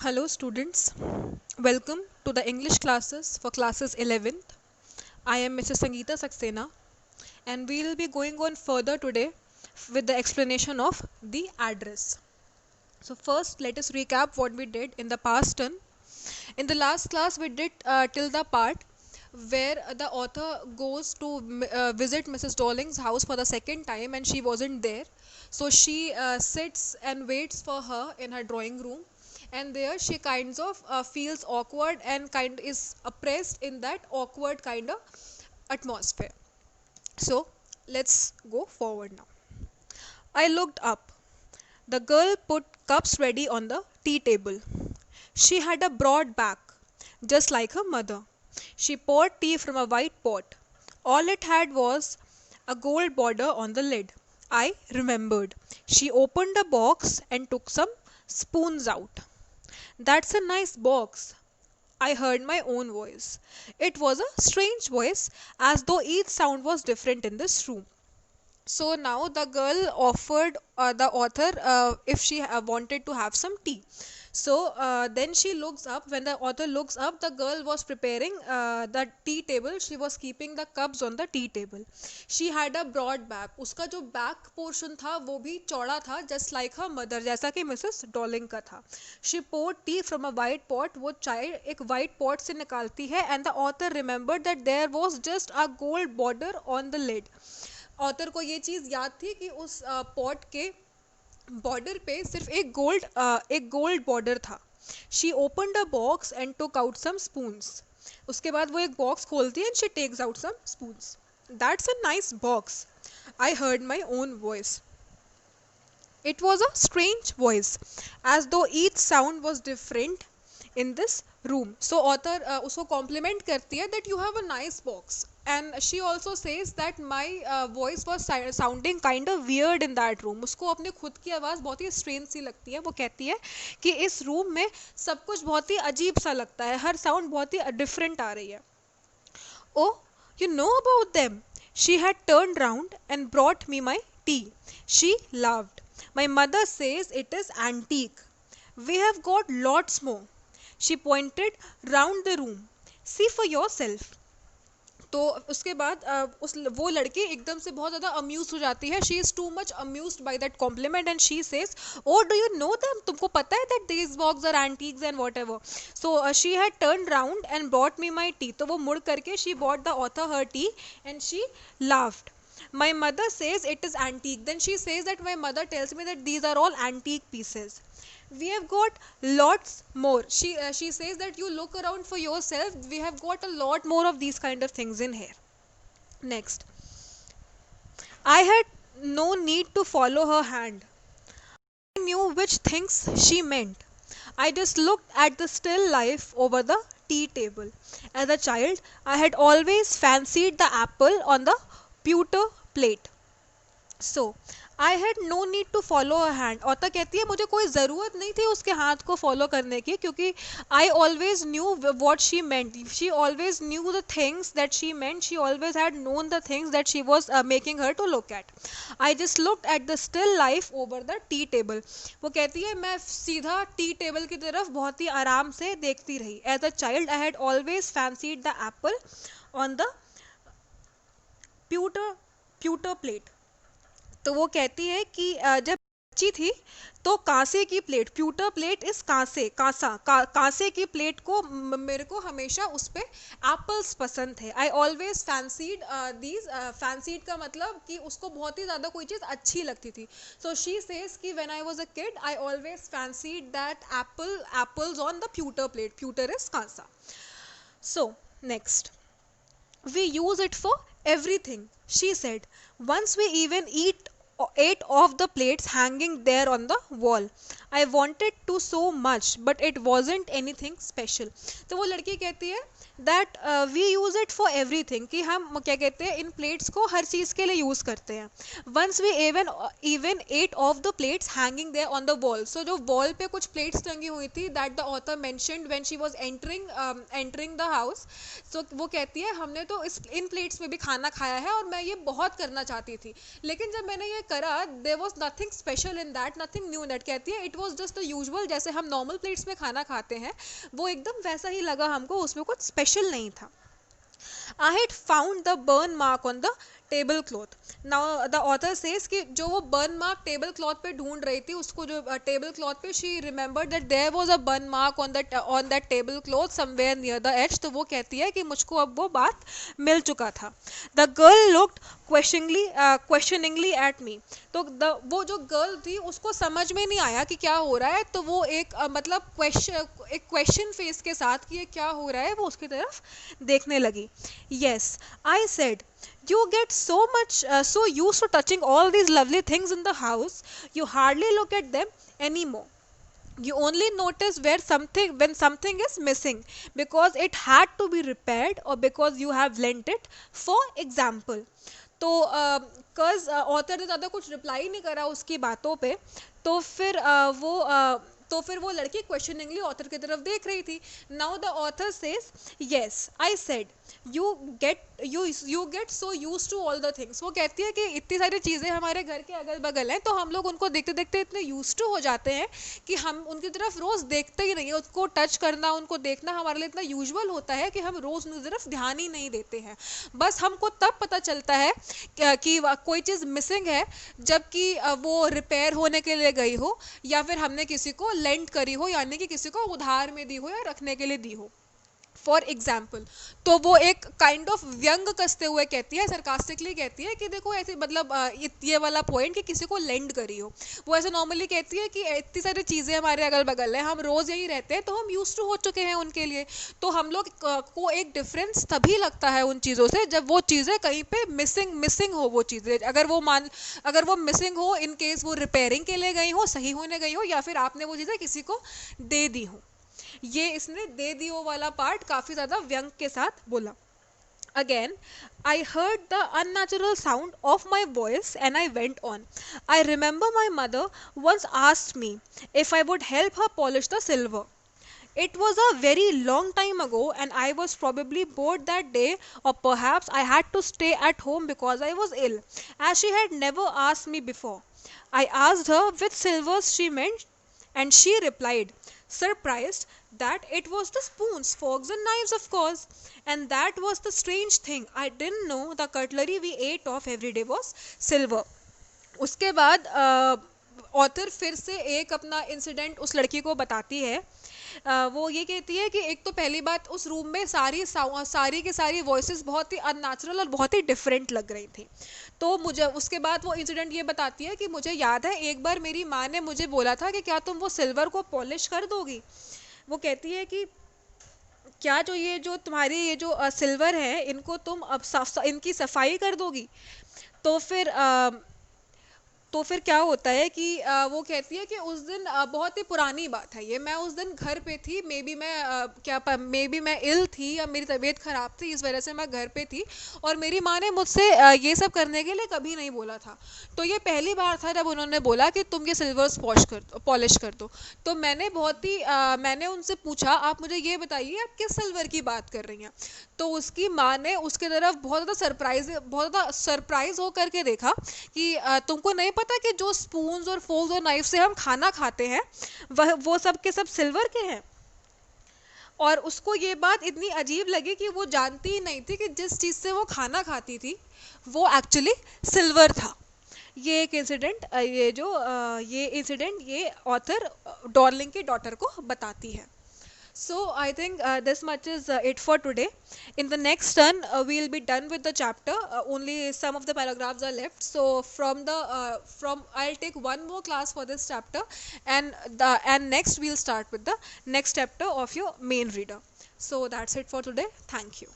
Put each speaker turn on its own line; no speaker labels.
Hello students, welcome to the English classes for classes 11th. I am Mrs. Sangeeta Saxena and we will be going on further today with the explanation of the address. So first let us recap what we did in the past turn. In the last class we did till the part where the author goes to visit Mrs. Dawling's house for the second time and she wasn't there. So she sits and waits for her in her drawing room, and there she kinds of feels awkward and kind is oppressed in that awkward kind of atmosphere. So let's go forward now. I looked up. The girl put cups ready on the tea table. She had a broad back, just like her mother. She poured tea from a white pot. All it had was a gold border on the lid. I remembered. She opened a box and took some spoons out. That's a nice box. I heard my own voice. It was a strange voice, as though each sound was different in this room. So now the girl offered the author if she wanted to have some tea. So then she looks up. When the author looks up, the girl was preparing the tea table. She was keeping the cups on the tea table. She had a broad back. उसका जो back portion था वो भी चौड़ा था, just like her mother, जैसा कि Mrs Dorling का था. She poured tea from a white pot. वो चाय एक white pot से निकालती है, and the author remembered that there was just a gold border on the lid. Author को ये चीज़ याद थी कि उस पॉट के बॉर्डर पे सिर्फ एक गोल्ड बॉर्डर था. She opened a box and took out some spoons. उसके बाद वो एक बॉक्स खोलती है and she takes out some spoons. That's a nice box. I heard my own voice. It was a strange voice, as though each sound was different in this room. So author उसको compliment करती है that you have a nice box, and she also says that my voice was sounding kind of weird in that room. उसको अपने खुद की आवाज़ बहुत ही strange सी लगती है. वो कहती है कि इस रूम में सब कुछ बहुत ही अजीब सा लगता है, हर साउंड बहुत ही different आ रही है. Oh, you know about them. She had turned round and brought me my tea. She laughed. My mother says it is antique. We have got lots more. She pointed round the room. See for yourself. तो उसके बाद वो लड़की एकदम से बहुत ज़्यादा amuse हो जाती है. She is too much amused by that compliment and she says, oh do you know them, तुमको पता है that these box are antiques and whatever. So she had turn round and brought me my tea. तो वो मुड़ करके she bought the author her tea and she laughed. My mother says it is antique. Then she says that my mother tells me that these are all antique pieces. We have got lots more. She says that you look around for yourself. We have got a lot more of these kind of things in here. Next, I had no need to follow her hand. I knew which things she meant. I just looked at the still life over the tea table. As a child, I had always fancied the apple on the pewter plate. So I had no need to follow her hand. औरत कहती है मुझे कोई ज़रूरत नहीं थी उसके हाथ को फॉलो करने की, क्योंकि I always knew what she meant. She always knew the things that she meant. She always had known the things that she was making her to look at. I just looked at the still life over the tea table. वो कहती है मैं सीधा tea table की तरफ बहुत ही आराम से देखती रही. As a child I had always fancied the apple on the pewter plate. तो वो कहती है कि जब बच्ची थी तो कांसे की प्लेट, प्यूटर प्लेट इस कांसे की प्लेट को मेरे को हमेशा उस पे एप्पल्स पसंद थे. आई ऑलवेज फैंसीड दीज. फैंसीड का मतलब कि उसको बहुत ही ज़्यादा कोई चीज़ अच्छी लगती थी. सो शी सेज कि when I was a kid I always fancied that apples on the pewter plate. Pewter is कांसा. So next, we use it for everything, she said. Once we even ate off the plates hanging there on the wall. I wanted to so much, but it wasn't anything special. तो वो लड़की कहती है that we use it for everything, कि हम क्या कहते हैं इन प्लेट्स को हर चीज़ के लिए यूज़ करते हैं. Once we even ate off the plates hanging there on the wall. So जो वॉल पे कुछ प्लेट्स टंगी हुई थी that the author mentioned when she was entering the house. So वो कहती है हमने तो इन प्लेट्स में भी खाना खाया है और मैं ये बहुत करना चाहती थी, लेकिन जब मैंने ये करा there was nothing special in that, nothing new in that. कहती है it was just the usual, जैसे हम नॉर्मल प्लेट्स में खाना खाते हैं वो एकदम वैसा ही लगा हमको, उसमें कुछ स्पेशल नहीं था. I had found the burn mark on the table cloth. Now the author says कि जो वो बर्न मार्क टेबल क्लॉथ पे ढूंढ रही थी, उसको जो टेबल क्लॉथ पे she remember that there was a burn mark on that table cloth somewhere near the edge. तो वो कहती है कि मुझको अब वो बात मिल चुका था. The girl looked questioningly at me. तो वो जो गर्ल थी उसको समझ में नहीं आया कि क्या हो रहा है, तो वो एक मतलब क्वेश्चन फेस के साथ कि ये क्या हो रहा है वो उसकी तरफ देखने लगी. Yes, I said, you get so used to touching all these lovely things in the house, you hardly look at them anymore. You only notice when something is missing because it had to be repaired or because you have lent it, for example. तो कज author ने ज़्यादा कुछ reply नहीं करा उसकी बातों पे, तो फिर वो लड़की क्वेश्चनिंगली ऑथर की तरफ देख रही थी. Now the author says, yes I said, you get so use to all the things. वो कहती है कि इतनी सारी चीज़ें हमारे घर के अगल बगल हैं, तो हम लोग उनको देखते देखते इतने यूज टू हो जाते हैं कि हम उनकी तरफ रोज़ देखते ही नहीं है. उसको टच करना, उनको देखना हमारे लिए इतना यूजुअल होता है कि हम रोज़ उनकी तरफ ध्यान ही नहीं देते हैं. बस हमको तब पता चलता है कि कोई चीज़ मिसिंग है जबकि वो रिपेयर होने के लिए गई हो या फिर हमने किसी को लेंट करी हो, यानी कि किसी को उधार में दी हो या रखने के लिए दी हो. फॉर एग्जाम्पल, तो वो एक काइंड ऑफ व्यंग कसते हुए कहती है, सरकास्टिकली कहती है कि देखो ऐसे मतलब ये वाला पॉइंट कि किसी को लेंड करी हो. वो ऐसे नॉर्मली कहती है कि इतनी सारी चीज़ें हमारे अगल बगल हैं, हम रोज़ यही रहते हैं, तो हम यूज टू हो चुके हैं उनके लिए. तो हम लोग को एक डिफरेंस तभी लगता है उन चीज़ों से जब वो चीज़ें कहीं पे मिसिंग हो. वो चीज़ें अगर वो मिसिंग हो, इन केस वो रिपेयरिंग के लिए गई हो, सही होने गई हो, या फिर आपने वो चीज़ें किसी को दे दी हो. ये इसने दे दी वो वाला पार्ट काफ़ी ज़्यादा व्यंग के साथ बोला. Again, I heard the unnatural sound of my voice and I went on. I remember my mother once asked me if I would help her polish the silver. It was a very long time ago and I was probably bored that day, or perhaps I had to stay at home because I was ill, as she had never asked me before. I asked her which silvers she meant and she replied, surprised, that it was the spoons, forks and knives, of course. And that was the strange thing. I didn't know the cutlery we ate of every day was silver. उसके बाद author फिर से एक अपना incident उस लड़की को बताती है. वो ये कहती है कि एक तो पहली बात, उस रूम में सारी की सारी वॉइसेस बहुत ही अननेचुरल और बहुत ही डिफरेंट लग रही थी. तो मुझे उसके बाद वो इंसिडेंट ये बताती है कि मुझे याद है एक बार मेरी माँ ने मुझे बोला था कि क्या तुम वो सिल्वर को पॉलिश कर दोगी. वो कहती है कि क्या जो तुम्हारी ये जो सिल्वर है, इनको तुम अब इनकी सफाई कर दोगी. तो फिर क्या होता है कि वो कहती है कि उस दिन बहुत ही पुरानी बात है ये, मैं उस दिन घर पे थी, मे बी मैं इल थी या मेरी तबीयत ख़राब थी, इस वजह से मैं घर पे थी, और मेरी माँ ने मुझसे ये सब करने के लिए कभी नहीं बोला था. तो ये पहली बार था जब उन्होंने बोला कि तुम ये सिल्वर्स पॉलिश कर दो. तो मैंने उनसे पूछा, आप मुझे ये बताइए आप किस सिल्वर की बात कर रही हैं. तो उसकी माँ ने उसके तरफ बहुत ज़्यादा सरप्राइज हो करके देखा कि तुमको नहीं पता कि जो स्पून्स और फोर्क्स और नाइफ से हम खाना खाते हैं वो सब के सब सिल्वर के हैं. और उसको ये बात इतनी अजीब लगी कि वो जानती ही नहीं थी कि जिस चीज़ से वो खाना खाती थी वो एक्चुअली सिल्वर था. ये एक इंसिडेंट ये ऑथर डार्लिंग की डॉटर को बताती है. So I think this much is it for today. In the next turn, we'll be done with the chapter. Only some of the paragraphs are left. So I'll take one more class for this chapter, and next we'll start with the next chapter of your main reader. So that's it for today. Thank you.